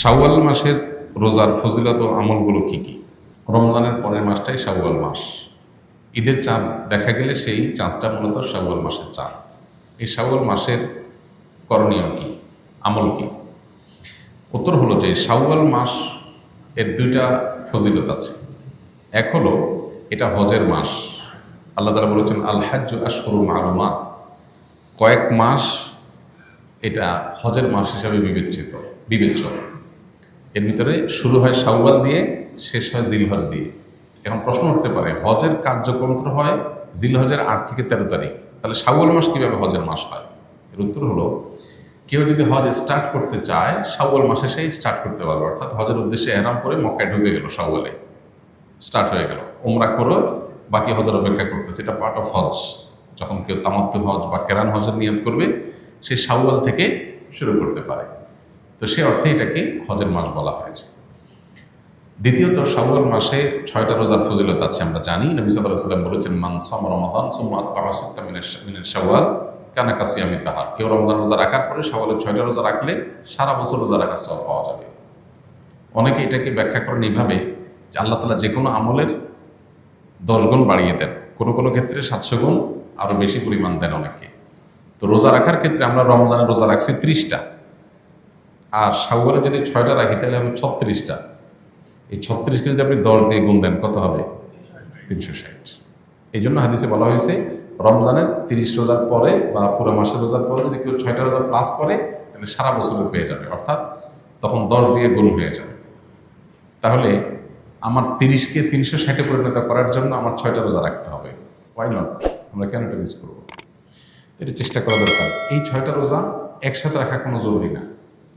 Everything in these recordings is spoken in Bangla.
শাওয়াল মাসের রোজার ফজিলত ও আমলগুলো কি কি? রমজানের পরের মাসটাই শাওয়াল মাস। ঈদের চাঁদ দেখা গেলে সেই চাঁদটা মূলত শাওয়াল মাসের চাঁদ। এই শাওয়াল মাসের করণীয় কি, আমল কি? উত্তর হলো যে শাওয়াল মাস এর দুইটা ফজিলত আছে। এক হলো এটা হজের মাস। আল্লাহ তাআলা বলেছেন আল হাজ্জু আশহুরুম মালুমাত, কয়েক মাস এটা হজের মাস হিসাবে বিবেচ্য। এর ভিতরে শুরু হয় শাওয়াল দিয়ে, শেষ হয় জিলহজ দিয়ে। এখন প্রশ্ন উঠতে পারে, হজের কার্যক্রম তো হয় জিলহজের ৮ থেকে ১৩ তারিখ, তাহলে শাওয়াল মাস কীভাবে হজের মাস হয়? এর উত্তর হলো, কেউ যদি হজ স্টার্ট করতে চায় শাওয়াল মাসে সেই স্টার্ট করতে পারবে। অর্থাৎ হজের উদ্দেশ্যে এহরাম করে মক্কায় ঢুকে গেল, শাওয়ালে স্টার্ট হয়ে গেল, ওমরা করো, বাকি হজের অপেক্ষা করতেছে। এটা পার্ট অফ হজ। যখন কেউ তামাত্তু হজ বা কেরান হজের নিয়ত করবে, সে শাওয়াল থেকে শুরু করতে পারে। তো সে অর্থে এটাকে হজের মাস বলা হয়েছে। দ্বিতীয়ত, শাওয়াল মাসে 6টা রোজার ফজিলত আছে। আমরা জানি নবী সাল্লাল্লাহু আলাইহি ওয়াসাল্লাম বলেছেন, মান সামা রমাদান সুম্মা আতবাআহু সিত্তাম মিনাশ শাওয়াল কানা কাসিয়ামিদ দাহর। কেউ রমজান রোজা রাখার পরে শাওয়ালের 6টা রোজা রাখলে সারা বছর রোজা রাখার সওয়াব পাওয়া যাবে। অনেকে এটাকে ব্যাখ্যা করেন এইভাবে যে আল্লাহ তাআলা যে কোনো আমলের 10 গুণ বাড়িয়ে দেন, কোনো ক্ষেত্রে 700 গুণ আরও বেশি পরিমাণ দেন অনেকে। তো রোজা রাখার ক্ষেত্রে আমরা রমজানের রোজা রাখছি 30টা, আর শাওয়ালে যদি 6টা রাখি তাহলে হবে 36টা। এই 36কে যদি আপনি 10 দিয়ে গুণ দেন, কত হবে? 360। এই জন্য হাদিসে বলা হয়েছে, রমজানের 30 রোজার পরে বা পুরো মাসের রোজার পরে যদি কেউ 6টা রোজা প্লাস করে, তাহলে সারা বছরে পেয়ে যাবে। অর্থাৎ তখন 10 দিয়ে গুণ হয়ে যাবে। তাহলে আমার 30কে 360-এ পরিণত করার জন্য আমার 6টা রোজা রাখতে হবে। Why not? আমরা কেন এটা মিস করবো? এটা চেষ্টা করা দরকার। এই 6টা রোজা একসাথে রাখা কোনো জরুরি না,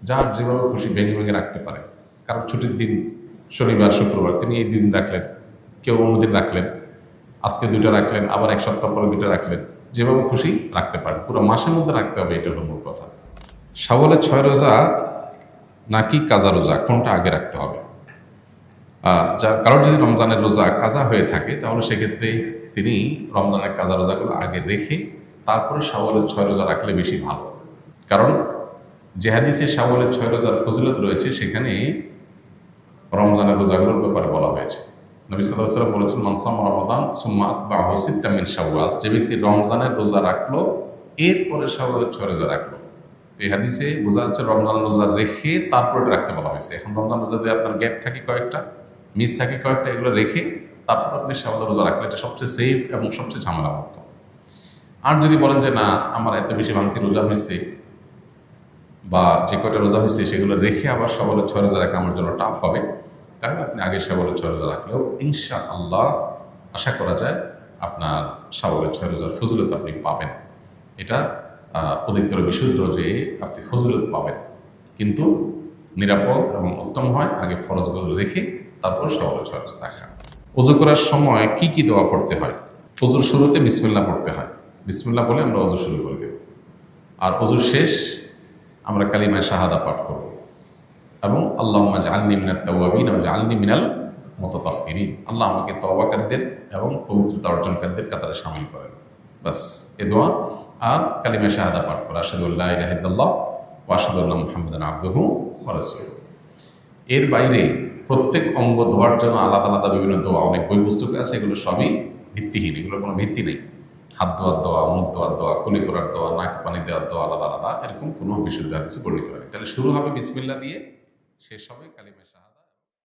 যার যেভাবে খুশি ভেঙে রাখতে পারে। কারণ ছুটির দিন শনিবার শুক্রবার, তিনি এই দিন রাখলেন, কেউ অন্যদিন রাখলেন, আজকে 2টা রাখলেন, আবার 1 সপ্তাহ পরে 2টা রাখলেন, যেভাবে খুশি রাখতে পারেন। পুরো মাসের মধ্যে রাখতে হবে, এটা হলো মূল কথা। শাওয়ালের 6 রোজা নাকি কাজা রোজা, কোনটা আগে রাখতে হবে? কারোর যদি রমজানের রোজা কাজা হয়ে থাকে, তাহলে সেক্ষেত্রে তিনি রমজানের কাজা রোজাগুলো আগে রেখে তারপরে শাওয়ালের 6 রোজা রাখলে বেশি ভালো। কারণ যে হাদিসে শাওয়ালের 6 রোজার ফজিলত রয়েছে, সেখানে রমজানের রোজাগুলোর ব্যাপারে বলা হয়েছে। নবী সাল্লাল্লাহু আলাইহি ওয়াসাল্লাম বলেছেন, মান সামা রমাদান সুম্মা আতবাআহু সিত্তাম মিন শাওয়াল, যে ব্যক্তি রমজানের রোজা রাখলো এরপরে শাওয়ালের 6 রোজা রাখলো। তো এই হাদিসে বোঝা যাচ্ছে রমজানের রোজা রেখে তারপরে রাখতে বলা হয়েছে। এখন রমজান রোজা যদি আপনার গ্যাপ থাকে কয়েকটা, মিস থাকে কয়েকটা, এগুলো রেখে তারপর আপনি শাওয়ালের রোজা রাখলে এটা সবচেয়ে সেফ এবং সবচেয়ে ঝামেলামুক্ত। আর যদি বলেন যে না, আমার এত বেশি ভাঙতি রোজা হয়েছে বা যে কয়টা রোজা হয়েছে সেগুলো রেখে আবার শাওয়ালের 6 রোজা রাখা আমার জন্য টাফ হবে, তাহলে আপনি আগে শাওয়ালের 6 রোজা রাখলেও ইনশাআল্লাহ আশা করা যায় আপনার শাওয়ালের 6 রোজার ফজিলত আপনি পাবেন। এটা অধিকতর বিশুদ্ধ যে আপনি ফজিলত পাবেন, কিন্তু নিরাপদ এবং উত্তম হয় আগে ফরজগুলো রেখে তারপর শাওয়ালের 6 রোজা রাখা। ওযু করার সময় কি কি দোয়া পড়তে হয়? ওযুর শুরুতে বিসমিল্লাহ পড়তে হয়। বিসমিল্লাহ বলে আমরা ওযু শুরু করে দেব। আর ওযুর শেষ আমরা কালিমায়ে শাহাদা পাঠ করব এবং আল্লাহুম্মা জাআলনি মিনাত তাওয়াবিন ওয়া জাআলনি মিনাল মুতাতাহহিরিন। আল্লাহ আমাকে তওবাকারীদের এবং পবিত্রতা অর্জনকারীদের কাতারে শামিল করেন। বাস, এই দোয়া আর কালিমায়ে শাহাদা পাঠ করা, আশহাদু আল্লা ইলাহা ইল্লাল্লাহ ওয়া আশহাদু আন্না মুহাম্মাদান আবদুহু ওয়া রাসূলুহু। এর বাইরে প্রত্যেক অঙ্গ ধোয়ার জন্য আলাদা আলাদা বিভিন্ন দোয়া, অনেক বই পুস্তক আছে, এগুলো সবই ভিত্তিহীন, এগুলোর কোনো ভিত্তি নেই। হাত ধোয়ার দোয়া, মুখ ধোয়ার দোয়া, কুলি করার দোয়া, নাক পানি দেওয়ার দোয়া আলাদা আলাদা, এরকম কোনো বিশুদ্ধ হাদিসে বর্ণিত হয়। তাহলে শুরু হবে বিসমিল্লাহ দিয়ে, শেষ হবে কালিমায়ে শাহাদা।